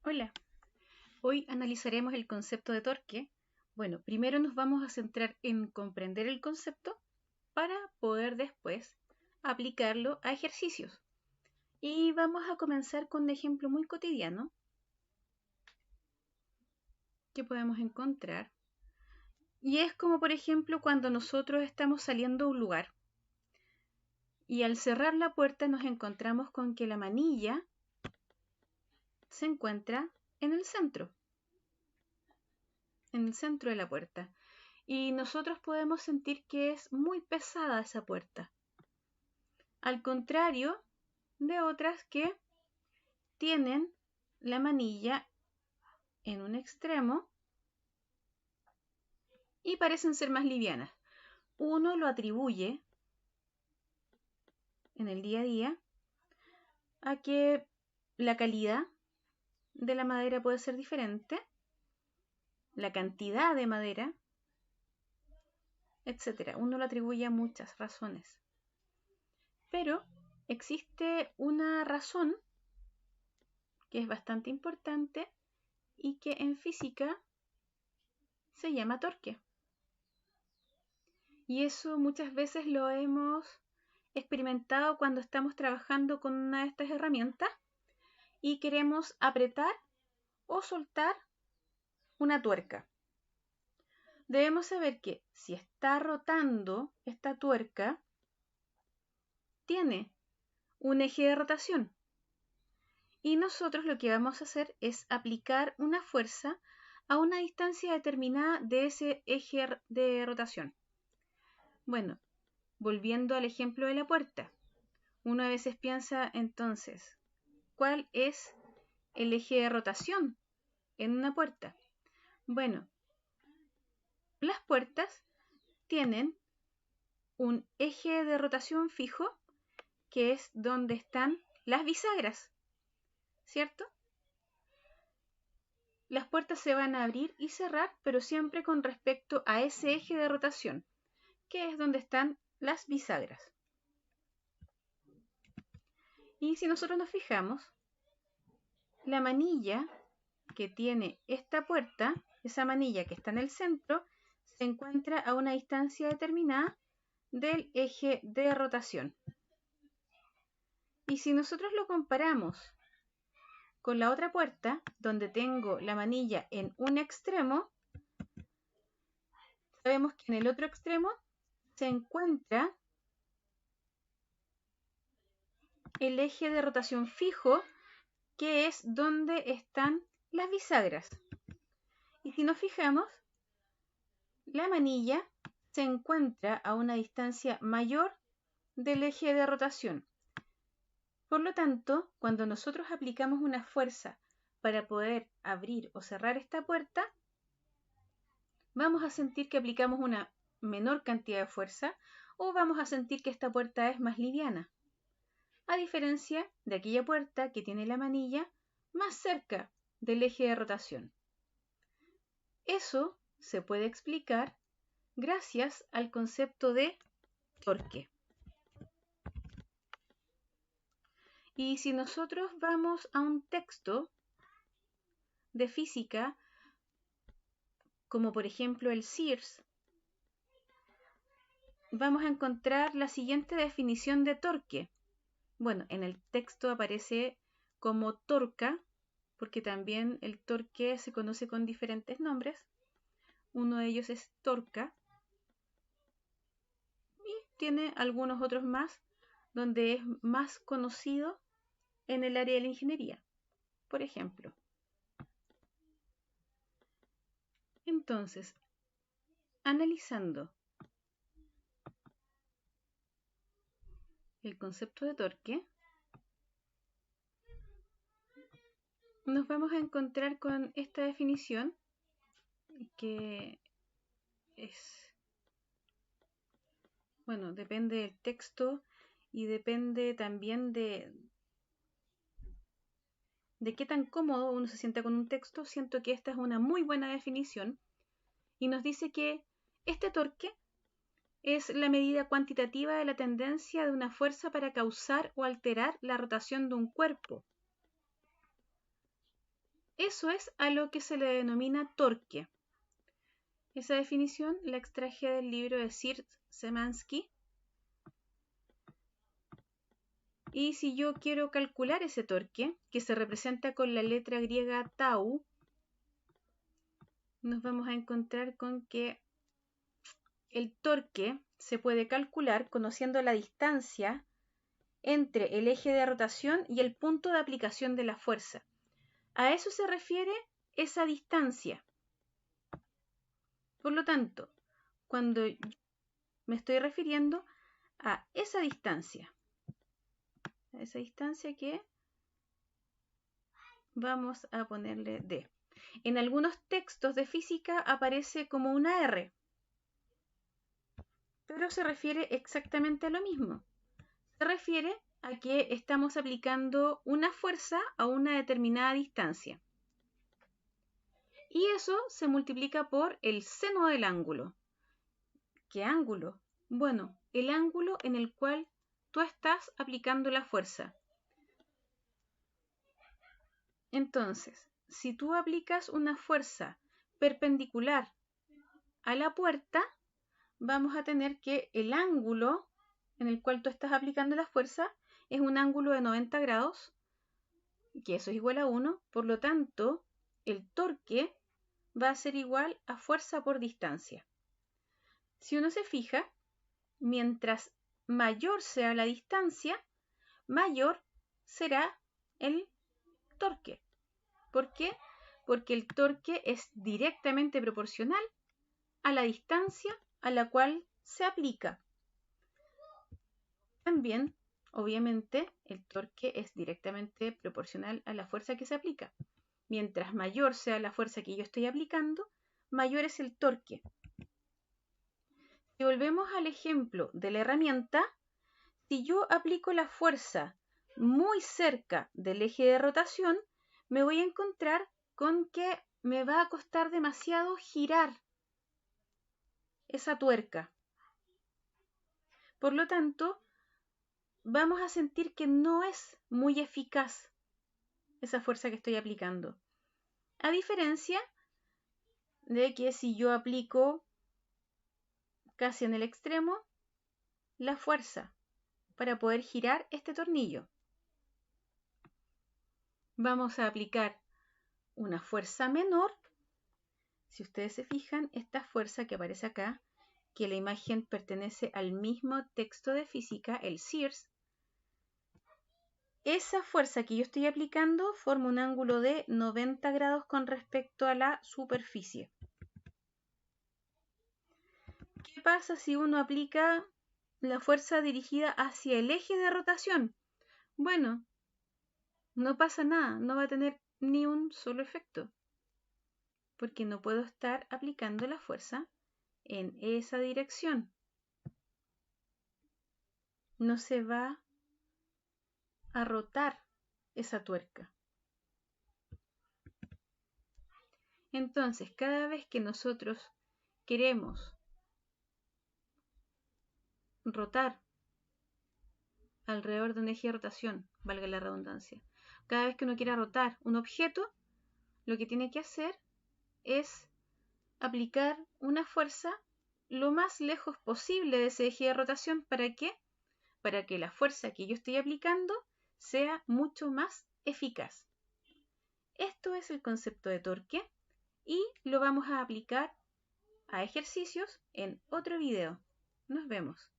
Hola, hoy analizaremos el concepto de torque. Bueno, primero nos vamos a centrar en comprender el concepto para poder después aplicarlo a ejercicios. Y vamos a comenzar con un ejemplo muy cotidiano que podemos encontrar. Y es como por ejemplo cuando nosotros estamos saliendo a un lugar y al cerrar la puerta nos encontramos con que la manilla se encuentra en el centro de la puerta. Y nosotros podemos sentir que es muy pesada esa puerta, al contrario de otras que tienen la manilla en un extremo y parecen ser más livianas. Uno lo atribuye en el día a día a que la calidad de la madera puede ser diferente, la cantidad de madera, etc. Uno lo atribuye a muchas razones. Pero existe una razón que es bastante importante y que en física se llama torque. Y eso muchas veces lo hemos experimentado cuando estamos trabajando con una de estas herramientas y queremos apretar o soltar una tuerca. Debemos saber que si está rotando esta tuerca, tiene un eje de rotación. Y nosotros lo que vamos a hacer es aplicar una fuerza a una distancia determinada de ese eje de rotación. Bueno, volviendo al ejemplo de la puerta, uno a veces piensa entonces, ¿cuál es el eje de rotación en una puerta? Bueno, las puertas tienen un eje de rotación fijo, que es donde están las bisagras, ¿cierto? Las puertas se van a abrir y cerrar, pero siempre con respecto a ese eje de rotación, que es donde están las bisagras. Y si nosotros nos fijamos, la manilla que tiene esta puerta, esa manilla que está en el centro, se encuentra a una distancia determinada del eje de rotación. Y si nosotros lo comparamos con la otra puerta, donde tengo la manilla en un extremo, sabemos que en el otro extremo se encuentra el eje de rotación fijo, que es donde están las bisagras. Y si nos fijamos, la manilla se encuentra a una distancia mayor del eje de rotación. Por lo tanto, cuando nosotros aplicamos una fuerza para poder abrir o cerrar esta puerta, vamos a sentir que aplicamos una menor cantidad de fuerza o vamos a sentir que esta puerta es más liviana, a diferencia de aquella puerta que tiene la manilla más cerca del eje de rotación. Eso se puede explicar gracias al concepto de torque. Y si nosotros vamos a un texto de física, como por ejemplo el Sears, vamos a encontrar la siguiente definición de torque. Bueno, en el texto aparece como torca, porque también el torque se conoce con diferentes nombres. Uno de ellos es torca y tiene algunos otros más, donde es más conocido en el área de la ingeniería, por ejemplo. Entonces, analizando el concepto de torque, nos vamos a encontrar con esta definición que es, bueno, depende del texto y depende también de qué tan cómodo uno se sienta con un texto. Siento que esta es una muy buena definición y nos dice que este torque es la medida cuantitativa de la tendencia de una fuerza para causar o alterar la rotación de un cuerpo. Eso es a lo que se le denomina torque. Esa definición la extraje del libro de Sir Szymanski. Y si yo quiero calcular ese torque, que se representa con la letra griega tau, nos vamos a encontrar con que el torque se puede calcular conociendo la distancia entre el eje de rotación y el punto de aplicación de la fuerza. A eso se refiere esa distancia. Por lo tanto, cuando me estoy refiriendo a esa distancia que vamos a ponerle D. En algunos textos de física aparece como una R, pero se refiere exactamente a lo mismo. Se refiere a que estamos aplicando una fuerza a una determinada distancia. Y eso se multiplica por el seno del ángulo. ¿Qué ángulo? Bueno, el ángulo en el cual tú estás aplicando la fuerza. Entonces, si tú aplicas una fuerza perpendicular a la puerta, vamos a tener que el ángulo en el cual tú estás aplicando la fuerza es un ángulo de 90 grados, que eso es igual a 1, por lo tanto, el torque va a ser igual a fuerza por distancia. Si uno se fija, mientras mayor sea la distancia, mayor será el torque. ¿Por qué? Porque el torque es directamente proporcional a la distancia a la cual se aplica. También, obviamente, el torque es directamente proporcional a la fuerza que se aplica. Mientras mayor sea la fuerza que yo estoy aplicando, mayor es el torque. Si volvemos al ejemplo de la herramienta, si yo aplico la fuerza muy cerca del eje de rotación, me voy a encontrar con que me va a costar demasiado girar esa tuerca. Por lo tanto, vamos a sentir que no es muy eficaz esa fuerza que estoy aplicando. A diferencia de que si yo aplico casi en el extremo la fuerza para poder girar este tornillo. Vamos a aplicar una fuerza menor. Si ustedes se fijan, esta fuerza que aparece acá, que la imagen pertenece al mismo texto de física, el Sears, esa fuerza que yo estoy aplicando forma un ángulo de 90 grados con respecto a la superficie. ¿Qué pasa si uno aplica la fuerza dirigida hacia el eje de rotación? Bueno, no pasa nada, no va a tener ni un solo efecto, porque no puedo estar aplicando la fuerza en esa dirección. No se va a rotar esa tuerca. Entonces, cada vez que nosotros queremos rotar alrededor de un eje de rotación, valga la redundancia, cada vez que uno quiera rotar un objeto, lo que tiene que hacer es aplicar una fuerza lo más lejos posible de ese eje de rotación. ¿Para qué? Para que la fuerza que yo estoy aplicando sea mucho más eficaz. Esto es el concepto de torque y lo vamos a aplicar a ejercicios en otro video. Nos vemos.